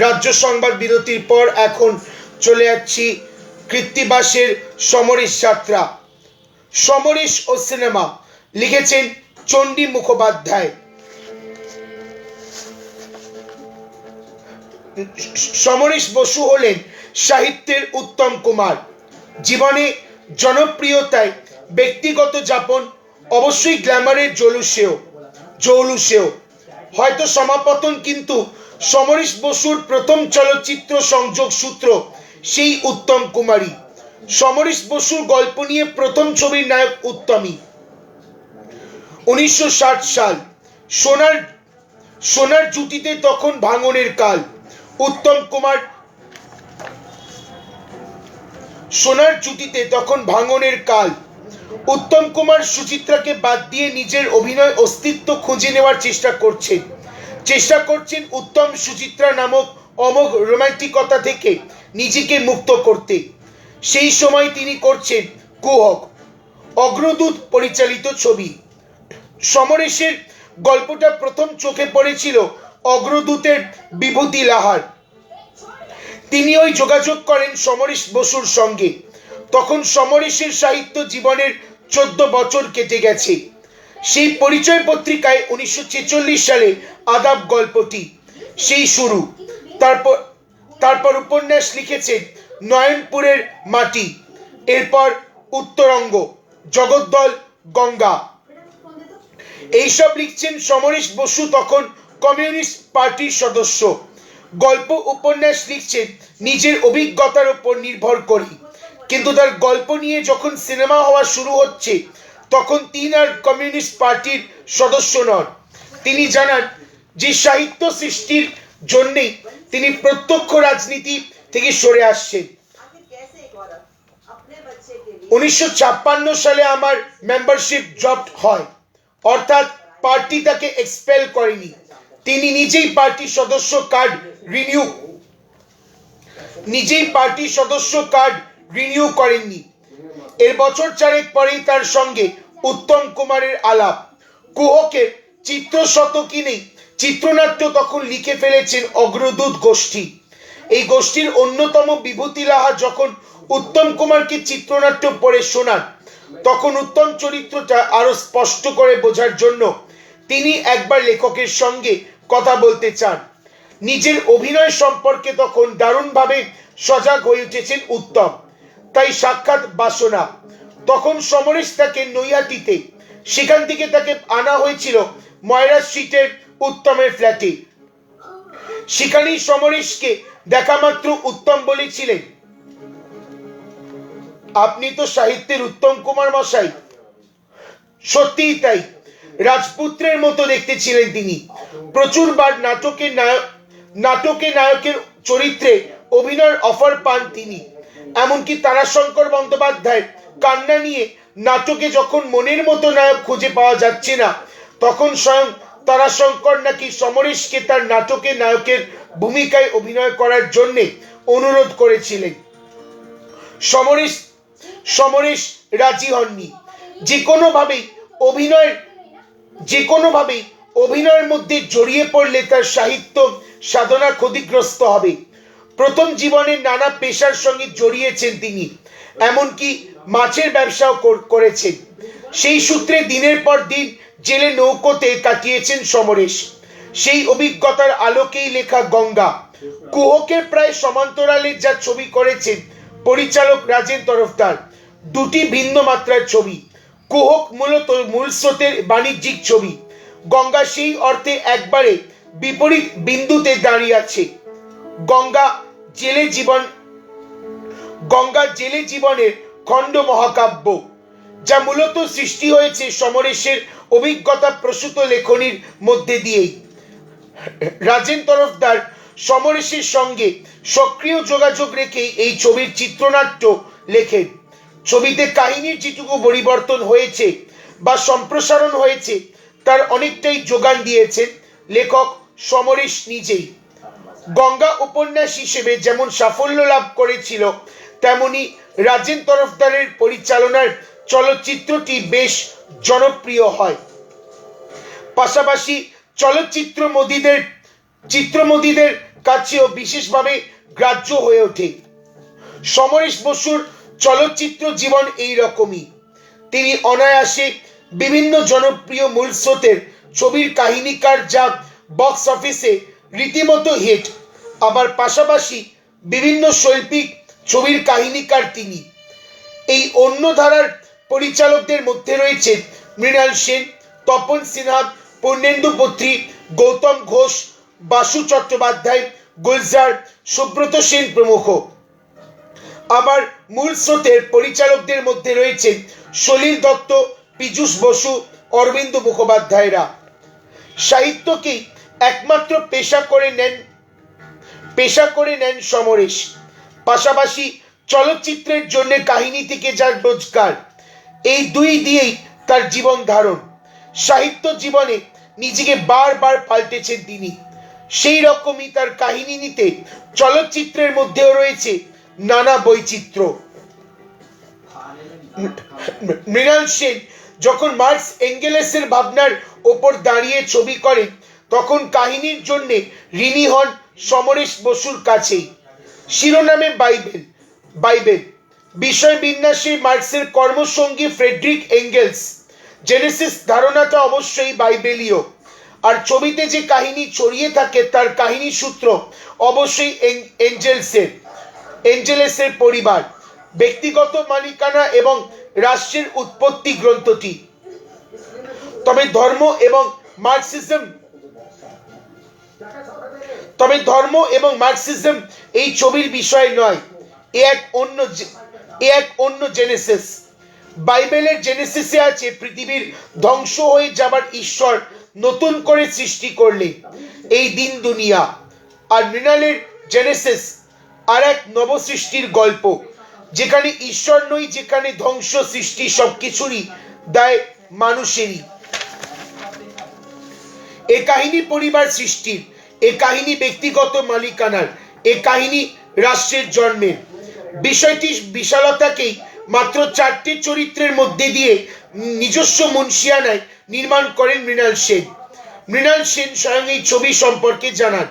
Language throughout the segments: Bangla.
রাজ্য সংবাদ বিরতির পর এখন চলে যাচ্ছি কৃত্তিবাসের সমরেশ যাত্রা। সমরেশ ও সিনেমা লিখেছেন চণ্ডী মুখোপাধ্যায়। সমরেশ বসু হলেন সাহিত্যের উত্তম কুমার। জীবনে জনপ্রিয়তায় ব্যক্তিগত যাপন অবশ্যই গ্ল্যামারের জৌলুসেও হয়তো সমাপতন, কিন্তু সমরেশ বসুর প্রথম চলচ্চিত্র সংযোগ সূত্র সেই উত্তম কুমারী। সমরেশ বসুর গল্প নিয়ে প্রথম ছবির নায়ক উত্তমী। 1960 সাল। সোনার জুটিতে তখন ভাঙনের কাল। উত্তম কুমার সোনার জুটিতে তখন ভাঙনের কাল। উত্তম কুমার সুচিত্রাকে বাদ দিয়ে নিজের অভিনয় অস্তিত্ব খুঁজে নেওয়ার চেষ্টা করছেন উত্তম সুচিত্রা নামক অমোঘ রোমান্টিকতা থেকে নিজেকে মুক্ত করতে। সেই সময় তিনি করছেন কুহক, অগ্রদূত পরিচালিত ছবি। সমরেশের গল্পটা প্রথম চোখে পড়েছিল অগ্রদূতের বিভূতি লাহার। তিনি ওই যোগাযোগ করেন সমরেশ বসুর সঙ্গে। তখন সমরেশের সাহিত্য জীবনের 14 বছর কেটে গেছে। সেই পরিচয় পত্রিকায় 1946 সালে আদাব গল্পটি সেই শুরু। তারপর উপন্যাস লিখেছেন নয়নপুরের মাটি, এরপর উত্তরঙ্গ, জগদ্দল, গঙ্গা, এইসব লিখছেন সমরেশ বসু, তখন কমিউনিস্ট পার্টির সদস্য। গল্প উপন্যাস লিখছেন নিজের অভিজ্ঞতার উপর নির্ভর করে, কিন্তু তার গল্প নিয়ে যখন সিনেমা হওয়া শুরু হচ্ছে তখন তিনি আর কমিউনিস্ট পার্টির সদস্য নন। তিনি জানান যে সাহিত্য সৃষ্টির জন্যই তিনি প্রত্যক্ষ রাজনীতি থেকে সরে আসছেন। 1956 সালে আমার মেম্বারশিপ ড্রপড হয়, অর্থাৎ পার্টি তাকে এক্সপেল করেনি। তিনি নিজেই পার্টি সদস্য কার্ড রিনিউ করেননি। এর বছর 4 পরেই তার সঙ্গে উত্তম কুমারের আলাপ। কুহকের চিত্রশতকী নেই চিত্রনাট্য তখন লিখে ফেলেছেন অগ্রদূত গোষ্ঠী। এই গোষ্ঠীর অন্যতম বিভূতি লাহা যখন উত্তম কুমারকে চিত্রনাট্য পড়ে শোনান, তখন উত্তম চরিত্রটা আরো স্পষ্ট করে বোঝার জন্য তিনি একবার লেখকের সঙ্গে কথা বলতে চান। নিজের অভিনয় সম্পর্কে তখন দারুণভাবে সজাগ হয়ে উঠেছেন উত্তম, তাই সাক্ষাৎ বাসনা। তখন সমরেশ তাকে নৈহাটিতে, সেখান থেকে তাকে আনা হয়েছিল ময়রা স্ট্রিটের উত্তমের ফ্ল্যাটে। সেখানেই সমরেশকে দেখা মাত্র উত্তম বলেছিলেন, আপনি তো সাহিত্যের উত্তম কুমার মশাই। সত্যিই তাই, রাজপুত্রের মতো দেখতে ছিলেন তিনি। প্রচুরবার নাটকে নায়কের চরিত্রে অভিনয়ের অফার পান তিনি। এমনকি তারাশঙ্কর বন্দ্যোপাধ্যায়ের কান্না নিয়ে নাটকে যখন মনের মতো নায়ক খুঁজে পাওয়া যাচ্ছে না, তখন স্বয়ং তারাশঙ্কর নাকি সমরেশকে তার নাটকে নায়কের ভূমিকায় অভিনয় করার জন্য অনুরোধ করেছিলেন। সমরেশ রাজি হননি। যে কোনোভাবেই অভিনয়ের মধ্যে জড়িয়ে পড়লে তার সাহিত্য সাধনা ক্ষতিগ্রস্ত হবে। প্রথম জীবনের নানা পেশার সঙ্গে জড়িয়েছেন তিনি, এমনকি মাছের ব্যবসাও করেছেন। সেই সূত্রে দিনের পর দিন জেলে নৌকোতে কাটিয়েছেন সমরেশ। সেই অভিজ্ঞতার আলোকেই লেখা গঙ্গা। কুহকের প্রায় সমান্তরালে যা ছবি করেছেন পরিচালক রাজেন তরফদার, দুটি ভিন্ন মাত্রার ছবি। কুহক মূলত মূল স্রোতের বাণিজ্যিক ছবি, গঙ্গা সেই অর্থে একবারে বিপরীত বিন্দুতে দাঁড়িয়ে আছে। গঙ্গা জেলে জীবনের খণ্ড মহাকাব্য, যা মূলত সৃষ্টি হয়েছে সমরেশের অভিজ্ঞতা প্রসূত লেখনীর মধ্যে দিয়েই। রাজেন তরফদার সমরেশের সঙ্গে সক্রিয় যোগাযোগ রেখে এই ছবির চিত্রনাট্য লেখেন। ছবিতে কাহিনীর যেটুকু পরিবর্তন হয়েছে বা সম্প্রসারণ হয়েছে তার অনেকটাই যোগান দিয়েছেন লেখক সমরেশ নিজেই। গঙ্গা উপন্যাস হিসেবে যেমন সাফল্য লাভ করেছিল, তেমনি রাজেন তরফদারের পরিচালনার চলচ্চিত্রটি বেশ জনপ্রিয় হয়। পাশাপাশি চিত্রমোদীদের কাছেও বিশেষভাবে গ্রাহ্য হয়ে ওঠে। সমরেশ বসুর চলচ্চিত্র জীবন এই রকমই। তিনি অনায়াসে বিভিন্ন জনপ্রিয় মূল স্রোতের ছবির কাহিনীকার, যা বক্স অফিসে রীতিমতো হিট। আবার পাশাপাশি বিভিন্ন শৈল্পিক ছবির কাহিনীকার তিনি। এই অন্য ধারার পরিচালকদের মধ্যে রয়েছে মৃণাল সেন, তপন সিনহা, পূর্ণেন্দু বত্রী, গৌতম ঘোষ, বাসু চট্টোপাধ্যায়, গুলজার, সুব্রত সেন প্রমুখ। আবার মূল স্রোতের পরিচালকদের মধ্যে রয়েছে সলিল দত্ত, পীযূষ বসু, অরবিন্দ মুখোপাধ্যায়রা। সাহিত্যকেই একমাত্র পেশা করে নেন সমরেশ। পাশাপাশি চলচ্চিত্রের জন্য কাহিনী থেকে যার রোজগার, এই দুই দিয়েই তার জীবন ধারণ। সাহিত্য জীবনে নিজেকে বারবার পাল্টেছেন তিনি। সেই রকমই তার কাহিনী নিতে চলচ্চিত্রের মধ্যেও রয়েছে নানা বৈচিত্র্য। মৃণাল সেন যখন মার্কস এঙ্গেলসের ভাবনার ওপর দাঁড়িয়ে ছবি করেন, তখন কাহিনীর জন্য ঋণী হন সমরেশ বসুর কাছেই। শিরোনামে বাইবেল, বিষয় বিন্যাসে মার্কসের কর্মসঙ্গী ফ্রেডরিক এঙ্গেলস। জেনেসিস ধারণাটা অবশ্যই বাইবেলীয়। আর ছবিতে যে কাহিনী ছড়িয়ে থাকে তার কাহিনী সূত্র অবশ্যই এঞ্জেলেসের পরিবার, ব্যক্তিগত মালিকানা এবং রাষ্ট্রের উৎপত্তি গ্রন্থটি। তবে ধর্ম এবং মার্কসিজম এই ছবির বিষয় নয়। এ এক অন্য জেনেসিস। বাইবেলের জেনেসিসে আছে পৃথিবীর ধ্বংস হয়ে যাবার ঈশ্বর নতুন করে সৃষ্টি করলে এই দিন দুনিয়া। আর মৃণালের জেনেসিস আর এক নবসৃষ্টির গল্প, যেখানে ঈশ্বর নয়, যেখানে ধ্বংস সৃষ্টি সবকিছুরই দায় মানুষেরই। এ কাহিনী পরিবার সৃষ্টির, এ কাহিনী ব্যক্তিগত মালিকানার, এ কাহিনী রাষ্ট্রের জন্মের। বিষয়টি বিশালতাকেই মাত্র 4টি চরিত্রের মধ্যে দিয়ে নিজস্ব মুন্সিয়ানায় নির্মাণ করেন মৃণাল সেন। মৃণাল সেন স্বয়ং এই ছবি সম্পর্কে জানান।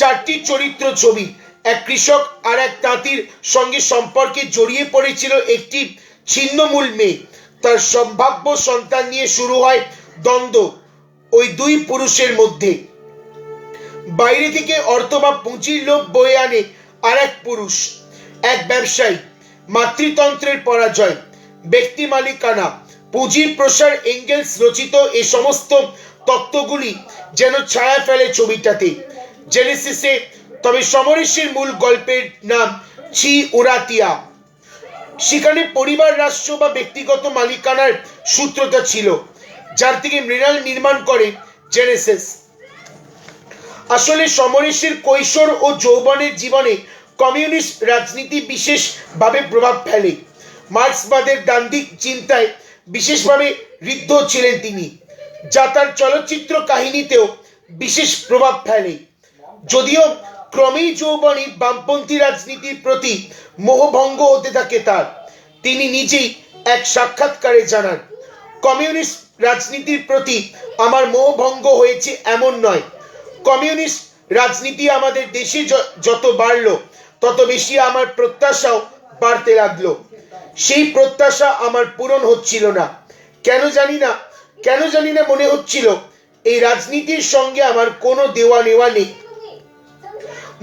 4টি চরিত্র ছবি। এক কৃষক আর এক তাঁতির সঙ্গে সম্পর্কে জড়িয়ে পড়েছিল একটি ছিন্নমূল মেয়ে। তার সম্ভাব্য সন্তান নিয়ে শুরু হয় দ্বন্দ্ব ওই দুই পুরুষের মধ্যে। বাইরে থেকে অর্থ বা পুঁজির লোভ বয়ে আনে আর এক পুরুষ, এক ব্যবসায়ী। মাতৃতন্ত্রের পরাজয়, ব্যক্তি মালিকানা, পুঁজির প্রসার, এঙ্গেলস রচিত এ সমস্ত তত্ত্বগুলি যেন ছায়া ফেলে ছবিটাতে, জেনেসিসে। তবে সমরেশের মূল গল্পের নাম ছি উরাতিয়া। সেখানে পরিবার, রাষ্ট্র বা ব্যক্তিগত মালিকানার সূত্রটা ছিল, যার থেকে মৃণাল নির্মাণ করে জেনেসিস। আসলে সমরেশের কৈশোর ও যৌবনের জীবনে কমিউনিস্ট রাজনীতি বিশেষভাবে প্রভাব ফেলে। মার্ক্সবাদের দান্দিক চিন্তায় বিশেষভাবে ঋদ্ধ ছিলেন তিনি, যা তার চলচ্চিত্র কাহিনীতেও বিশেষ প্রভাব ফেলে। যদিও ক্রমেই যৌবনে বামপন্থী রাজনীতির প্রতি মোহভঙ্গ হতে থাকে তার। তিনি নিজেই এক সাক্ষাৎকারে জানান, কমিউনিস্ট রাজনীতির প্রতি আমার মোহভঙ্গ হয়েছে এমন নয়। কমিউনিস্ট রাজনীতি আমাদের দেশে যত বাড়লো, তত বেশি আমার প্রত্যাশাও বাড়তে লাগলো। সেই প্রত্যাশা আমার পূরণ হচ্ছিল না। কেন জানি না মনে হচ্ছিল এই রাজনীতির সঙ্গে আমার কোনো দেওয়া নেওয়া নেই।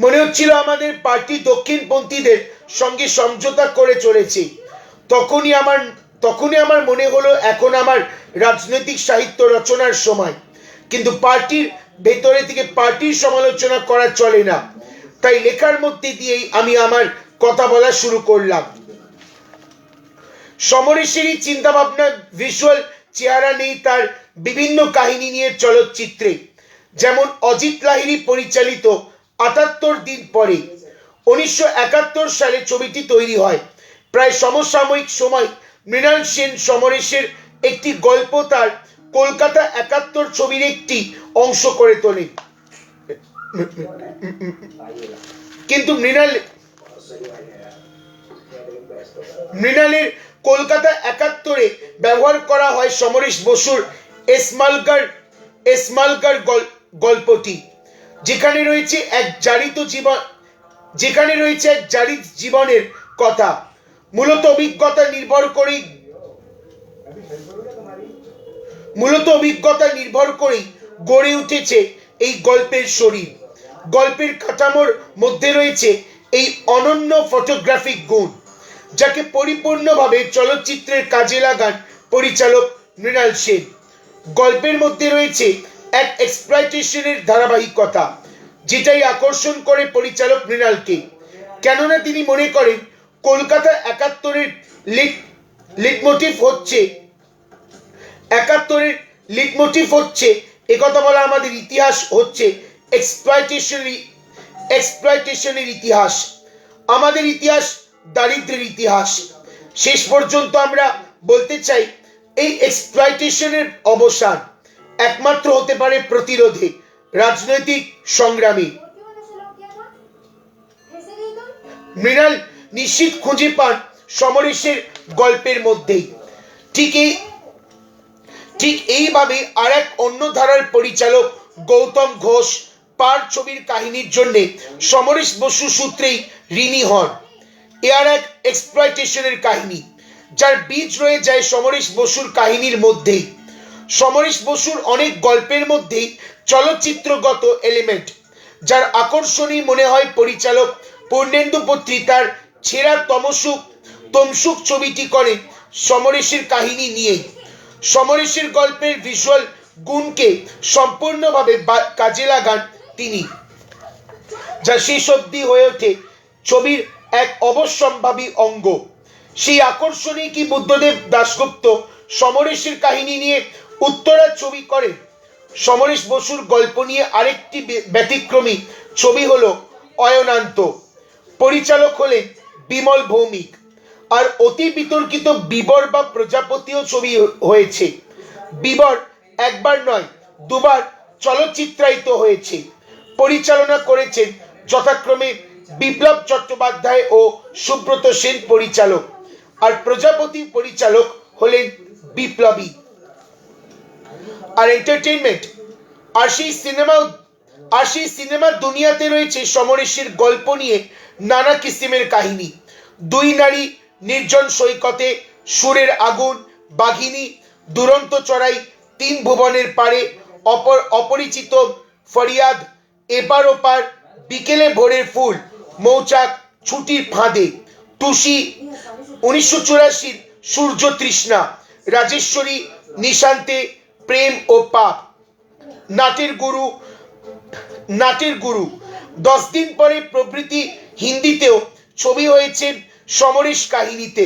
মনে হচ্ছিল আমাদের পার্টি দক্ষিণপন্থীদের সঙ্গে সমঝোতা করে চলেছে। তখনই আমার মনে হলো এখন আমার রাজনৈতিক সাহিত্য রচনার সময়। কিন্তু পার্টির ভেতরে থেকে পার্টির সমালোচনা করা চলে না, তাই লেখার মধ্যে দিয়েই আমি আমার কথা বলা শুরু করলাম। সমরেশেরই চিন্তাভাবনা, ভিজুয়াল চেহারা নেই তার বিভিন্ন কাহিনী নিয়ে চলচ্চিত্রে। যেমন অজিত লাহিড়ী পরিচালিত ৭৮ দিন পরে ১৯৭১ সালে ছবিটি তৈরি হয়। প্রায় সমসাময়িক সময় মৃণাল সেন সমরেশের একটি গল্প তার কলকাতা ৭১ ছবির একটি অংশ করে তোলেন। কিন্তু মৃণালের কলকাতা ৭১-এ ব্যবহার করা হয় সমরেশ বসুর এসমালগার গল্পটি, যেখানে রয়েছে এক জারিত জীবনের কথা। মূলত অভিজ্ঞতা নির্ভর করেই গড়ে উঠেছে এই গল্পের শরীর। গল্পের কাঠামোর মধ্যে রয়েছে এই অনন্য ফটোগ্রাফিক গুণ, যাকে পরিপূর্ণভাবে চলচ্চিত্রের কাজে লাগান পরিচালক মৃণাল সেন। গল্পের মধ্যে রয়েছে এক এক্সপ্লয়টেশনের ধারাবাহিকতা, যেটাই আকর্ষণ করে পরিচালক মৃণালকে। কেননা তিনি মনে করেন কলকাতা ৭১-এর লিটমোটিভ হচ্ছে একথা বলা আমাদের ইতিহাস হচ্ছে এক্সপ্লয়টেশনের ইতিহাস। আমাদের ইতিহাস দারিদ্র্যের ইতিহাস। শেষ পর্যন্ত আমরা বলতে চাই, এই এক্সপ্লয়টেশনের অবসান একমাত্র হতে পারে প্রতিরোধে, রাজনৈতিক সংগ্রামে। মৃণাল নিশ্চিত খুঁজে পান সমরেশের গল্পের মধ্যেই। ঠিক এইভাবে আর এক অন্য ধারার পরিচালক গৌতম ঘোষ পার ছবির কাহিনীর জন্য সমরেশ বসু সূত্রেই ঋণী হন। এ আর এক এক্সপ্লয়টেশনের কাহিনী, যার বীজ রয়ে যায় সমরেশ বসুর কাহিনীর মধ্যেই। সমরেশ বসুর অনেক গল্পের মধ্যেই চলচ্চিত্রগত এলিমেন্ট, যার আকর্ষণীয় মনে হয় পরিচালক পূর্ণেন্দু পত্রী তার ছেঁড়া তমসুক ছবিটি করেন সমরেশের কাহিনী নিয়েই। সমরেশের গল্পের ভিজুয়াল গুণকে সম্পূর্ণভাবে কাজে লাগান তিনি, যা শেষ অবধি হয়ে ওঠে ছবির এক অবশ্যম্ভাবী অঙ্গ। সেই আকর্ষণে কি বুদ্ধদেব দাশগুপ্ত সমরেশের কাহিনী নিয়ে উত্তরা ছবি করেন। সমরেশ বসুর গল্প নিয়ে আরেকটি ব্যতিক্রমী ছবি হলো অয়নান্ত। পরিচালক হলেন বিমল ভৌমিক। আর অতি বিতর্কিত বিবর বা প্রজাপতিও ছবি হয়েছে। বিবর একবার নয়, দুবার চলচ্চিত্রায়িত হয়েছে। পরিচালনা করেছেন যথাক্রমে বিপ্লব চট্টোপাধ্যায় ও সুব্রত সেন পরিচালক, আর প্রজাপতি পরিচালক হলেন বিপ্লবী। আর এন্টারটেইনমেন্ট, আর সেই সিনেমার দুনিয়াতে রয়েছে সমরেশের গল্প নিয়ে নানা কিসিমের কাহিনী। দুই নারী, নির্জন সৈকতে, সুরের আগুন, বাঘিনী, দুরন্ত চড়াই, তিন ভুবনের পারে, অপরিচিত, ফরিয়াদ, এপার ওপার, বিকেলে ভোরের ফুল, মৌচাক, ছুটির ফাঁদে, টুসি, ১৯৮৪ সূর্য তৃষ্ণা, রাজেশ্বরী, নিশান্তে, প্রেম ও পাপ, নাটের গুরু, 10 দিন পরে প্রভৃতি। হিন্দিতেও ছবি হয়েছে সমরেশ কাহিনীতে।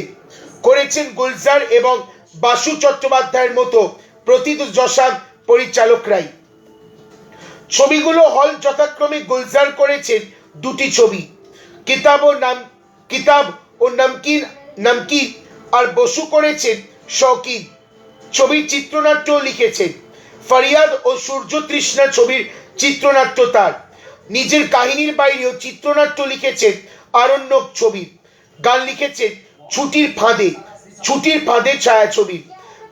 করেছেন গুলজার এবং বাসু চট্টোপাধ্যায়ের মতো প্রথিতযশা পরিচালকরাই। ছবিগুলো হল যথাক্রমে গুলজার করেছেন দুটি ছবি, কিতাব ও নমকিন, আর বসু করেছেন শৌকিন। ছবির চিত্রনাট্য লিখেছেন ফরিয়াদ ও সূর্য তৃষ্ণা ছবির চিত্রনাট্য তার। নিজের কাহিনীর বাইরেও চিত্রনাট্য লিখেছেন আরণ্যক ছবির। গান লিখেছেন ছুটির ফাঁদে ছায়াছবির।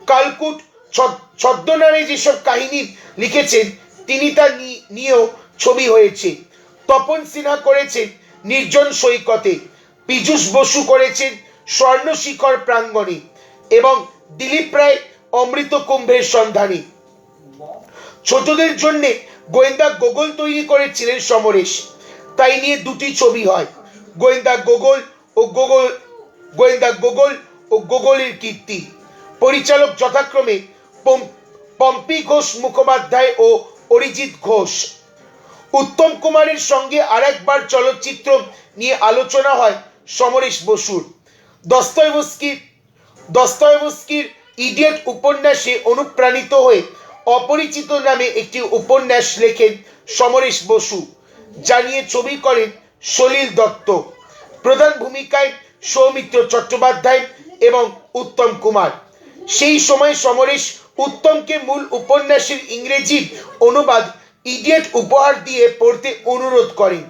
কালকুট ছদ্মনামে যেসব কাহিনী লিখেছেন তিনি তা নিয়েও ছবি হয়েছে। তপন সিনহা করেছেন নির্জন সৈকতে, পীযূষ বসু করেছেন স্বর্ণশিখর প্রাঙ্গণে, এবং দিলীপ রায় অমৃত কুম্ভের সন্ধানে। ছোটদের জন্য গোয়েন্দা গোগল তৈরি করেছিলেন সমরেশ, তাই নিয়ে দুটি ছবি হয়, গোয়েন্দা গোগল ও গোগলের কীর্তি। পরিচালক যথাক্রমে পম্পি ঘোষ মুখোপাধ্যায় ও অরিজিৎ ঘোষ। উত্তম কুমারের সঙ্গে আরেকবার চলচ্চিত্র নিয়ে আলোচনা হয় সমরেশ বসুর। দস্তয়েভস্কির ইডিয়ট উপন্যাসে অনুপ্রাণিত হয়ে অপরিচিত নামে একটি উপন্যাস লেখেন সমরেশ বসু, যা নিয়ে ছবি করেন সলিল দত্ত। প্রধান ভূমিকায় সৌমিত্র চট্টোপাধ্যায় এবং উত্তম কুমার। সেই সময় সমরেশ উত্তমকে মূল উপন্যাসের ইংরেজি অনুবাদ ইডিয়ট উপহার দিয়ে পড়তে অনুরোধ করেন।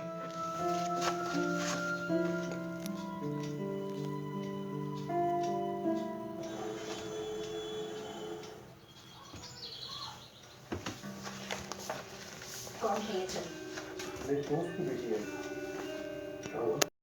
কম খেয়েছেন।